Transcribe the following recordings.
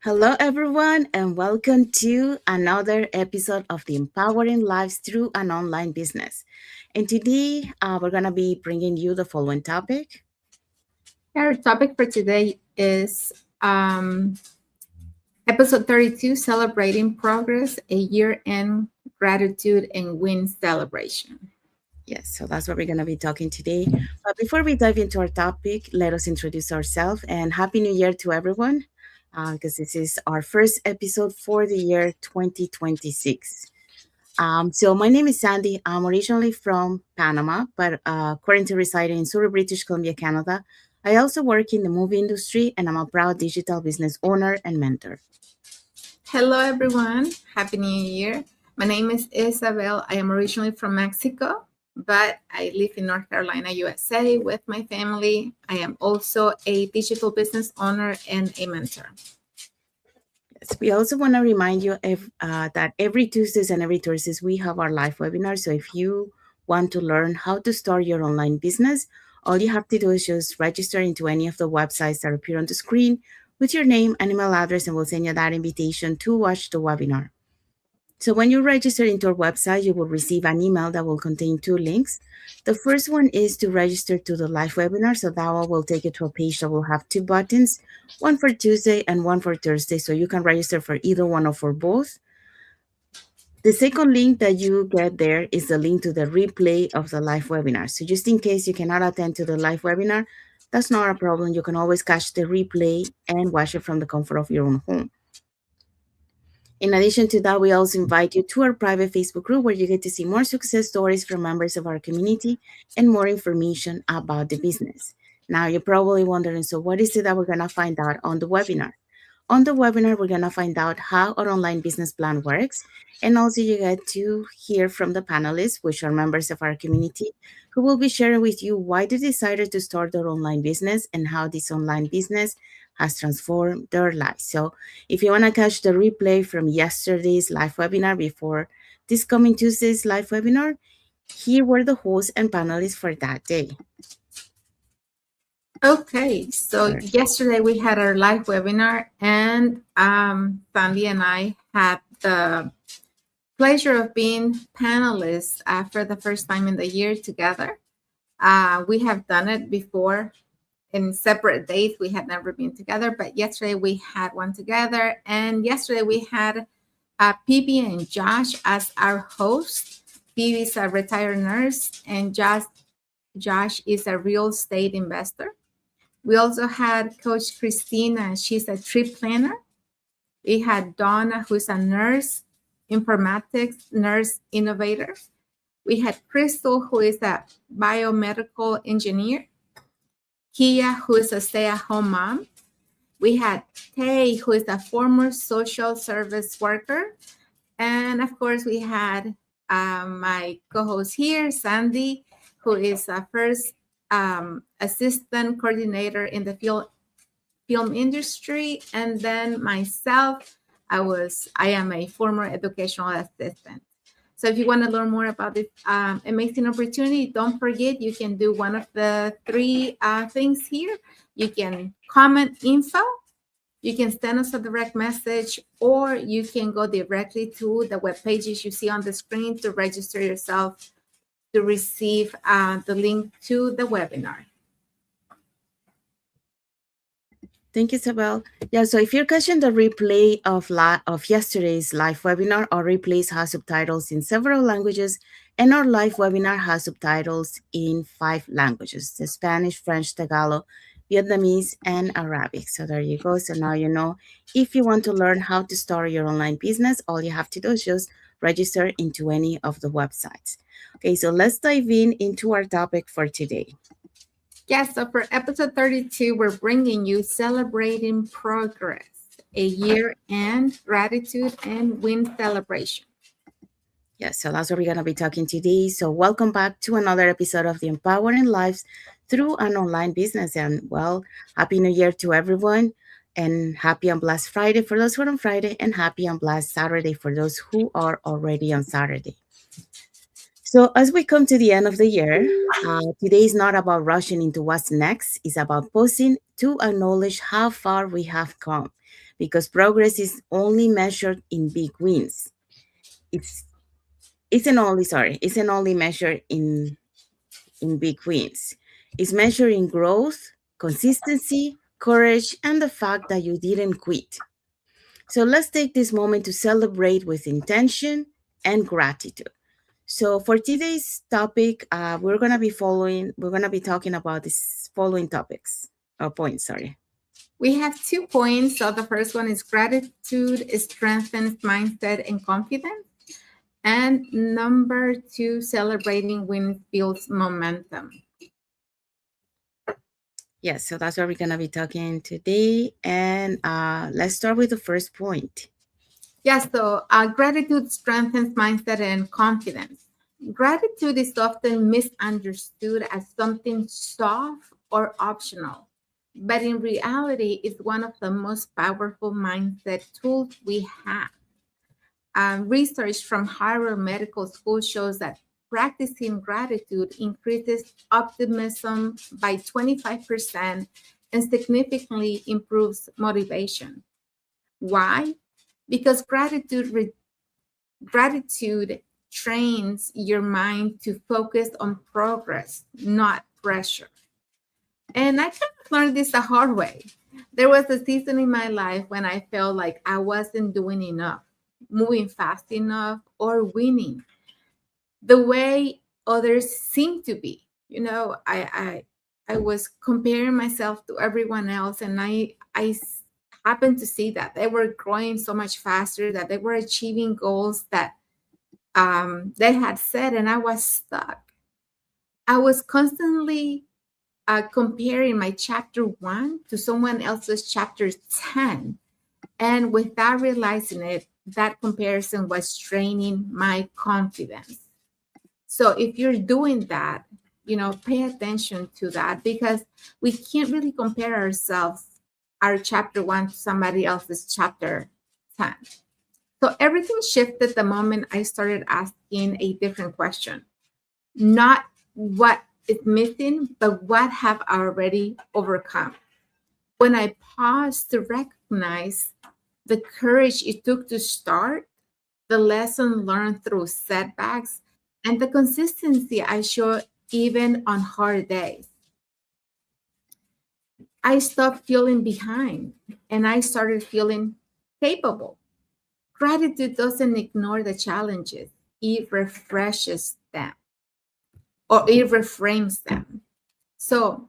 Hello, everyone, and welcome to another episode of the Empowering Lives Through an Online Business. And today, we're going to be bringing you the following topic. Our topic for today is episode 32 Celebrating Progress, a year end gratitude and win celebration. Yes, so that's what we're going to be talking today. But before we dive into our topic, let us introduce ourselves and Happy New Year to everyone, because this is our first episode for the year 2026. So my name is Sandy. I'm originally from Panama, but currently residing in Surrey, British Columbia, Canada. I also work in the movie industry, and I'm a proud digital business owner and mentor. Hello, everyone. Happy New Year. My name is Isabel. I am originally from Mexico, but I live in North Carolina, USA with my family. I am also a digital business owner and a mentor. Yes, we also want to remind you that every Tuesdays and every Thursdays we have our live webinar. So if you want to learn how to start your online business, all you have to do is just register into any of the websites that appear on the screen with your name and email address, and we'll send you that invitation to watch the webinar. So when you register into our website, you will receive an email that will contain two links. The first one is to register to the live webinar. So that one will take you to a page that will have two buttons, one for Tuesday and one for Thursday. So you can register for either one or for both. The second link that you get there is the link to the replay of the live webinar. So just in case you cannot attend to the live webinar, that's not a problem. You can always catch the replay and watch it from the comfort of your own home. In addition to that, we also invite you to our private Facebook group where you get to see more success stories from members of our community and more information about the business. Now, you're probably wondering, so what is it that we're going to find out on the webinar? On the webinar, we're going to find out how our online business plan works. And also, you get to hear from the panelists, which are members of our community, who will be sharing with you why they decided to start their online business and how this online business has transformed their lives. So, if you want to catch the replay from yesterday's live webinar before this coming Tuesday's live webinar, here were the hosts and panelists for that day. Okay, so Sure. yesterday we had our live webinar, and Sandy and I had the pleasure of being panelists for the first time in the year together. We have done it before in separate days. We had never been together, but yesterday we had one together. And yesterday we had Phoebe and Josh as our hosts. Phoebe is a retired nurse, and Josh is a real estate investor. We also had Coach Christina. She's a trip planner. We had Donna, who's a nurse, informatics nurse innovator. We had Crystal, who is a biomedical engineer. Kia, who is a stay-at-home mom. We had Tay, who is a former social service worker. And of course, we had my co-host here, Sandy, who is a first assistant coordinator in the film industry. And then myself, I am a former educational assistant. So if you want to learn more about this amazing opportunity, don't forget you can do one of the three things here. You can comment info, you can send us a direct message, or you can go directly to the web pages you see on the screen to register yourself to receive the link to the webinar. Thank you, Isabel. Yeah, so if you're catching the replay of yesterday's live webinar, our replays have subtitles in several languages, and our live webinar has subtitles in 5 languages: the Spanish, French, Tagalog, Vietnamese, and Arabic. So there you go. So now you know, if you want to learn how to start your online business, all you have to do is just register into any of the websites. Okay, so let's dive into our topic for today. Yes, so for episode 32, we're bringing you Celebrating Progress, a year-end gratitude and win celebration. Yes, so that's what we're going to be talking today. So, welcome back to another episode of the Empowering Lives through an Online Business. And, well, Happy New Year to everyone. And happy and blessed Friday for those who are on Friday, and happy and blessed Saturday for those who are already on Saturday. So, as we come to the end of the year, today is not about rushing into what's next. It's about pausing to acknowledge how far we have come, because progress is only measured in big wins. It's isn't only measured in big wins. It's measured in growth, consistency, courage, and the fact that you didn't quit. So let's take this moment to celebrate with intention and gratitude. So for today's topic, we're gonna be talking about these following topics or points. Sorry. We have 2 points. So the first one is gratitude strengthens mindset and confidence. And number 2, celebrating wins builds momentum. Yes, so that's what we're gonna be talking today, and let's start with the first point. Yes, so gratitude strengthens mindset and confidence. Gratitude is often misunderstood as something soft or optional, but in reality, it's one of the most powerful mindset tools we have. Research from Harvard Medical School shows that practicing gratitude increases optimism by 25% and significantly improves motivation. Why? Because gratitude trains your mind to focus on progress, not pressure. And I kind of learned this the hard way. There was a season in my life when I felt like I wasn't doing enough, moving fast enough, or winning the way others seem to be. You know, I was comparing myself to everyone else, and I happened to see that they were growing so much faster, that they were achieving goals that they had set, and I was stuck. I was constantly comparing my chapter 1 to someone else's chapter 10. And without realizing it, that comparison was draining my confidence. So if you're doing that, pay attention to that, because we can't really compare ourselves, our chapter 1 to somebody else's chapter 10. So everything shifted the moment I started asking a different question. Not what is missing, but what have I already overcome? When I paused to recognize the courage it took to start, the lesson learned through setbacks, and the consistency I show even on hard days, I stopped feeling behind and I started feeling capable. Gratitude doesn't ignore the challenges, it refreshes them, or it reframes them. So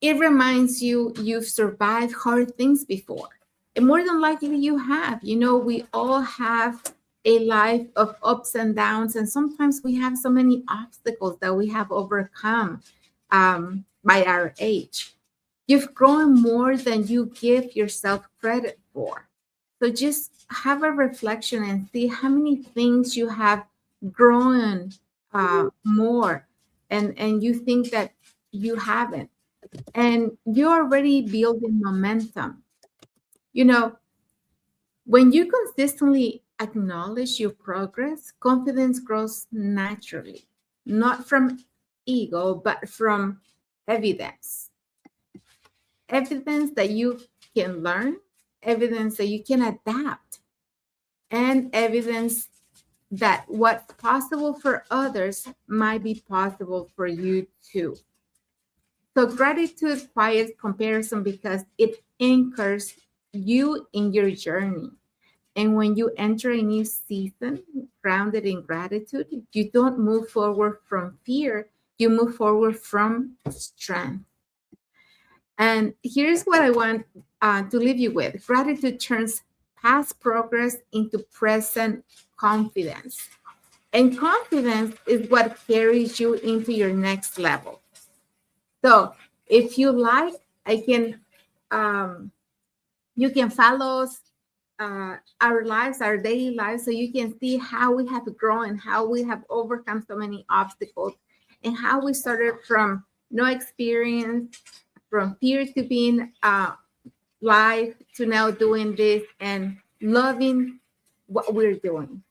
it reminds you you've survived hard things before. And more than likely you have. We all have a life of ups and downs, and sometimes we have so many obstacles that we have overcome by our age. You've grown more than you give yourself credit for. So just have a reflection and see how many things you have grown more, and you think that you haven't. And you're already building momentum. You know, when you consistently acknowledge your progress, confidence grows naturally, not from ego, but from evidence. Evidence that you can learn, evidence that you can adapt, and evidence that what's possible for others might be possible for you too. So gratitude quiets comparison because it anchors you in your journey. And when you enter a new season grounded in gratitude, you don't move forward from fear, you move forward from strength. And here's what I want to leave you with: gratitude turns past progress into present confidence. And confidence is what carries you into your next level. So if you like, I can you can follow our lives, our daily lives, so you can see how we have grown, how we have overcome so many obstacles, and how we started from no experience, from fear to being live, to now doing this and loving what we're doing.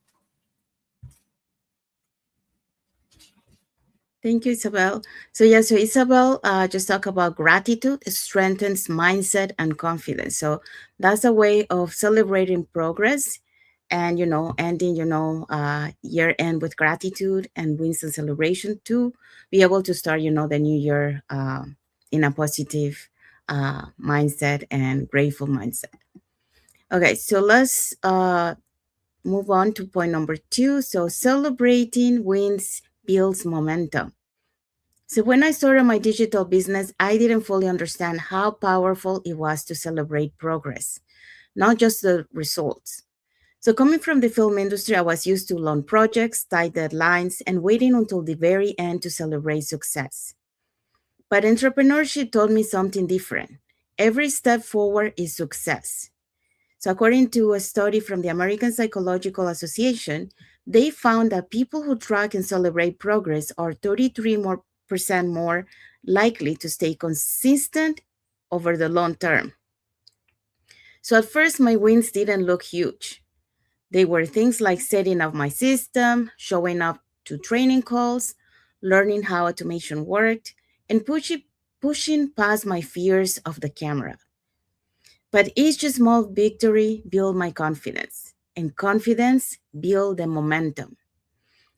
Thank you, Isabel. So Isabel just talk about gratitude strengthens mindset and confidence. So that's a way of celebrating progress and, ending, year end with gratitude and wins and celebration to be able to start, the new year in a positive mindset and grateful mindset. Okay, so let's move on to point number two. So celebrating wins builds momentum. So when I started my digital business, I didn't fully understand how powerful it was to celebrate progress, not just the results. So coming from the film industry, I was used to long projects, tight deadlines, and waiting until the very end to celebrate success. But entrepreneurship told me something different. Every step forward is success. So, according to a study from the American Psychological Association, they found that people who track and celebrate progress are 33% more likely to stay consistent over the long term. So, at first, my wins didn't look huge. They were things like setting up my system, showing up to training calls, learning how automation worked, and pushing past my fears of the camera. But each small victory built my confidence, and confidence built the momentum.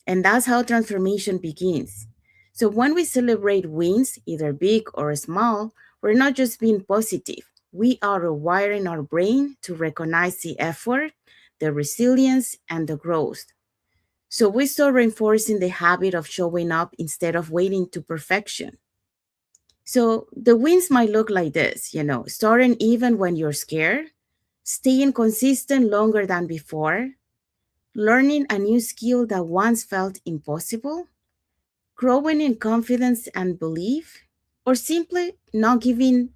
And that's how transformation begins. So when we celebrate wins, either big or small, we're not just being positive. We are rewiring our brain to recognize the effort, the resilience, and the growth. So we start reinforcing the habit of showing up instead of waiting to perfection. So the wins might look like this, starting even when you're scared, staying consistent longer than before, learning a new skill that once felt impossible, growing in confidence and belief, or simply not giving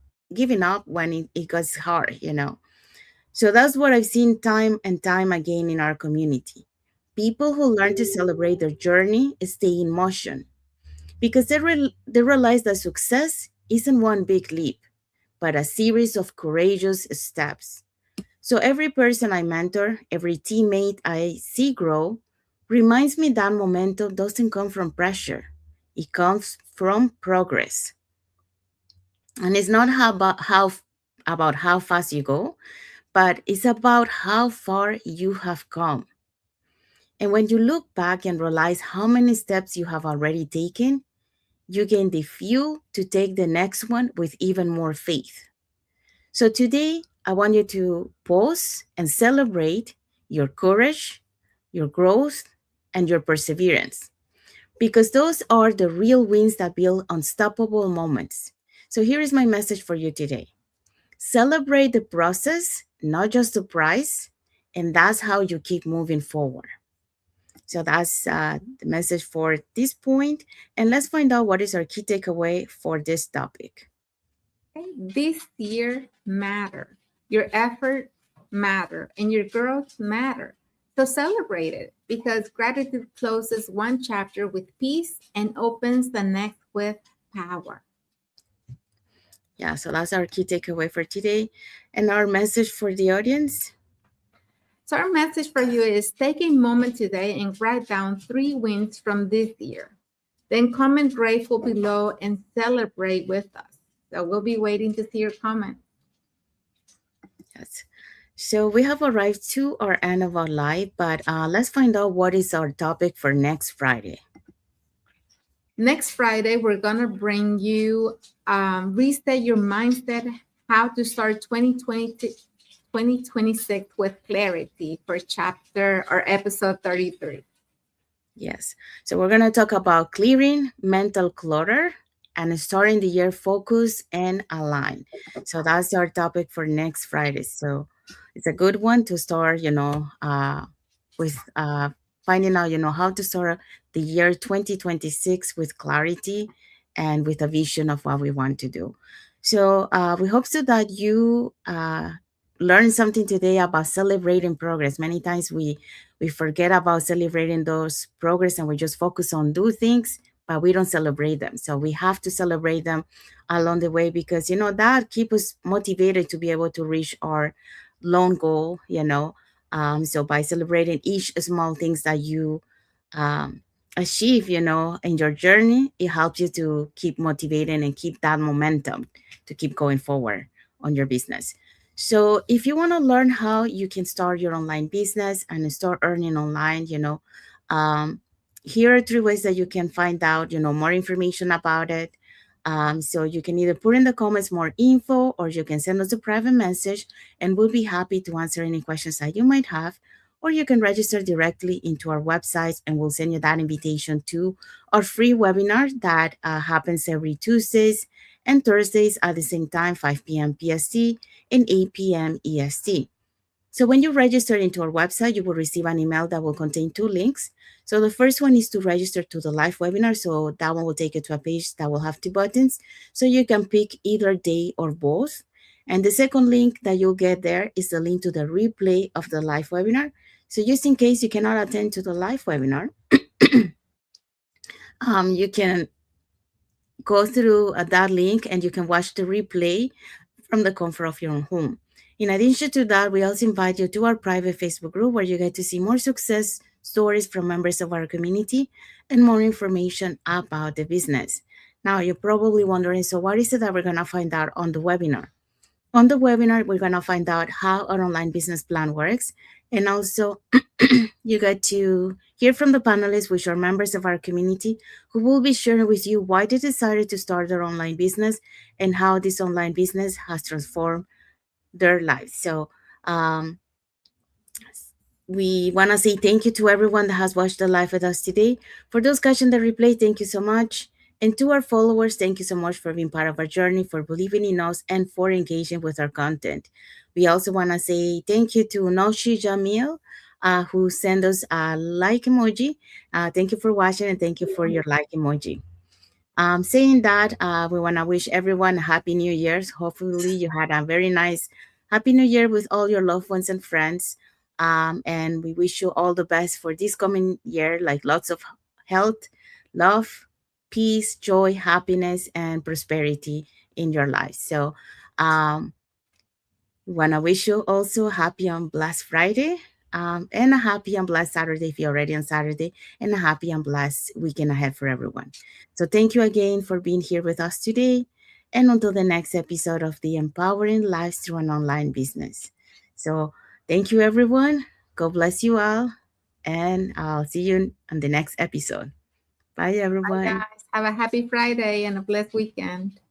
up when it gets hard. So that's what I've seen time and time again in our community. People who learn to celebrate their journey stay in motion because they realize that success isn't one big leap, but a series of courageous steps. So every person I mentor, every teammate I see grow, reminds me that momentum doesn't come from pressure. It comes from progress. And it's not about how fast you go, but it's about how far you have come. And when you look back and realize how many steps you have already taken, you gain the fuel to take the next one with even more faith. So today, I want you to pause and celebrate your courage, your growth, and your perseverance, because those are the real wins that build unstoppable moments. So here is my message for you today. Celebrate the process, not just the prize, and that's how you keep moving forward. So that's the message for this point. And let's find out what is our key takeaway for this topic. This year matter. Your effort matter and your growth matter. So celebrate it because gratitude closes one chapter with peace and opens the next with power. Yeah, so that's our key takeaway for today. And our message for the audience. So our message for you is take a moment today and write down 3 wins from this year. Then comment grateful below and celebrate with us. So we'll be waiting to see your comment. Yes. So we have arrived to our end of our live, but let's find out what is our topic for next Friday. Next Friday, we're going to bring you Reset Your Mindset, how to start 2026 with clarity for chapter or episode 33. Yes. So we're going to talk about clearing mental clutter and starting the year focused and aligned. So that's our topic for next Friday. So it's a good one to start, with finding out, how to start the year 2026 with clarity and with a vision of what we want to do. So we hope so that you learn something today about celebrating progress. Many times we forget about celebrating those progress and we just focus on do things, but we don't celebrate them. So we have to celebrate them along the way because that keep us motivated to be able to reach our long goal. So by celebrating each small things that you achieve, in your journey, it helps you to keep motivated and keep that momentum to keep going forward on your business. So if you want to learn how you can start your online business and start earning online, um, here are three ways that you can find out, more information about it. So you can either put in the comments more info, or you can send us a private message, and we'll be happy to answer any questions that you might have. Or you can register directly into our website, and we'll send you that invitation to our free webinar that happens every Tuesdays and Thursdays at the same time, 5 p.m. PST and 8 p.m. EST. So when you register into our website, you will receive an email that will contain two links. So the first one is to register to the live webinar. So that one will take you to a page that will have two buttons. So you can pick either day or both. And the second link that you'll get there is the link to the replay of the live webinar. So just in case you cannot attend to the live webinar, you can go through that link and you can watch the replay from the comfort of your own home. In addition to that, we also invite you to our private Facebook group where you get to see more success stories from members of our community and more information about the business. Now, you're probably wondering, so what is it that we're going to find out on the webinar? On the webinar, we're going to find out how our online business plan works. And also, you get to hear from the panelists, which are members of our community, who will be sharing with you why they decided to start their online business and how this online business has transformed their lives. So, we want to say thank you to everyone that has watched the live with us today. For those catching the replay, thank you so much. And to our followers, thank you so much for being part of our journey, for believing in us, and for engaging with our content. We also want to say thank you to Noshi Jamil, who sent us a like emoji. Thank you for watching, and thank you for your like emoji. Saying that, we want to wish everyone a happy new year. Hopefully, you had a very nice happy new year with all your loved ones and friends. And we wish you all the best for this coming year, like lots of health, love, peace, joy, happiness, and prosperity in your life. So, we want to wish you also happy and blessed Friday, and a happy and blessed Saturday if you're already on Saturday, and a happy and blessed weekend ahead for everyone. So thank you again for being here with us today. And until the next episode of the Empowering Lives Through an Online Business. So thank you, everyone. God bless you all. And I'll see you on the next episode. Bye, Bye, everyone. guys. Have a happy Friday and a blessed weekend.